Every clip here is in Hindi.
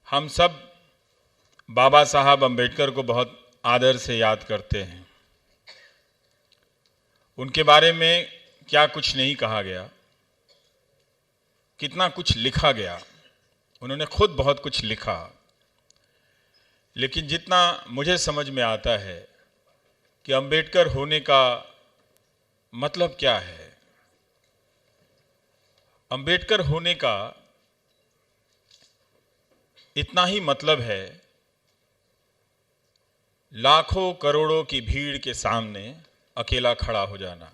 हम सब बाबा साहब अम्बेडकर को बहुत आदर से याद करते हैं। उनके बारे में क्या कुछ नहीं कहा गया, कितना कुछ लिखा गया। उन्होंने खुद बहुत कुछ लिखा, लेकिन जितना मुझे समझ में आता है कि अम्बेडकर होने का मतलब क्या है। अम्बेडकर होने का इतना ही मतलब है, लाखों करोड़ों की भीड़ के सामने अकेला खड़ा हो जाना।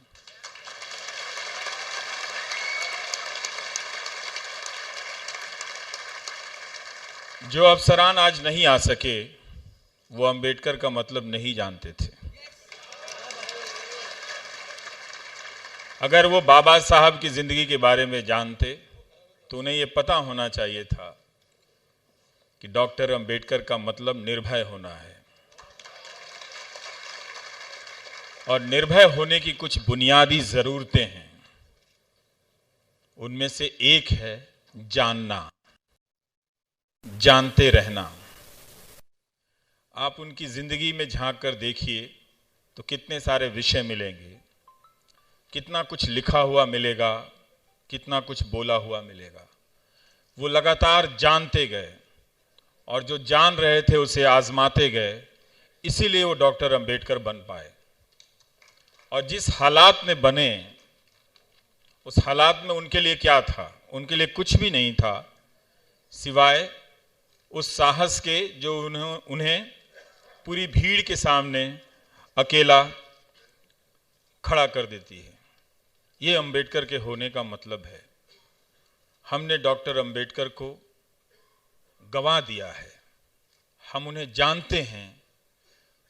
जो अफसरान आज नहीं आ सके, वो अम्बेडकर का मतलब नहीं जानते थे। अगर वो बाबा साहब की जिंदगी के बारे में जानते तो उन्हें ये पता होना चाहिए था कि डॉक्टर अम्बेडकर का मतलब निर्भय होना है। और निर्भय होने की कुछ बुनियादी जरूरतें हैं। उनमें से एक है जानना, जानते रहना। आप उनकी जिंदगी में झांक कर देखिए तो कितने सारे विषय मिलेंगे, कितना कुछ लिखा हुआ मिलेगा, कितना कुछ बोला हुआ मिलेगा। वो लगातार जानते गए और जो जान रहे थे उसे आजमाते गए, इसीलिए वो डॉक्टर अम्बेडकर बन पाए। और जिस हालात में बने, उस हालात में उनके लिए क्या था? उनके लिए कुछ भी नहीं था सिवाय उस साहस के जो उन्हें पूरी भीड़ के सामने अकेला खड़ा कर देती है। ये अम्बेडकर के होने का मतलब है। हमने डॉक्टर अम्बेडकर को गंवा दिया है। हम उन्हें जानते हैं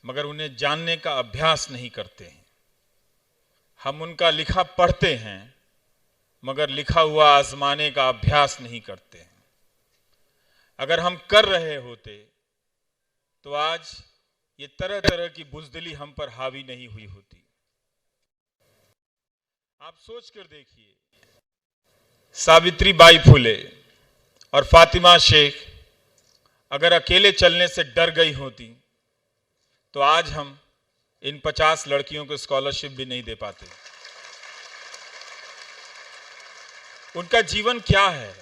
मगर उन्हें जानने का अभ्यास नहीं करते हैं। हम उनका लिखा पढ़ते हैं मगर लिखा हुआ आजमाने का अभ्यास नहीं करते हैं। अगर हम कर रहे होते तो आज ये तरह तरह की बुज़दिली हम पर हावी नहीं हुई होती। आप सोच कर देखिए, सावित्रीबाई फुले और फातिमा शेख अगर अकेले चलने से डर गई होती तो आज हम इन 50 लड़कियों को स्कॉलरशिप भी नहीं दे पाते। उनका जीवन क्या है?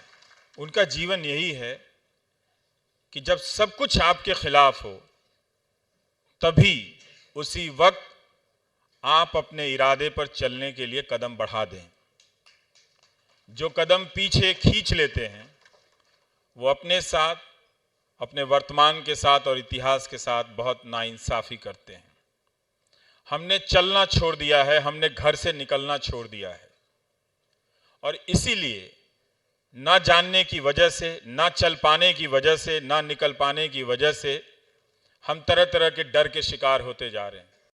उनका जीवन यही है कि जब सब कुछ आपके खिलाफ हो, तभी उसी वक्त आप अपने इरादे पर चलने के लिए कदम बढ़ा दें। जो कदम पीछे खींच लेते हैं वो अपने साथ, अपने वर्तमान के साथ और इतिहास के साथ बहुत नाइंसाफी करते हैं। हमने चलना छोड़ दिया है, हमने घर से निकलना छोड़ दिया है। और इसीलिए ना जानने की वजह से, ना चल पाने की वजह से, ना निकल पाने की वजह से हम तरह तरह के डर के शिकार होते जा रहे हैं।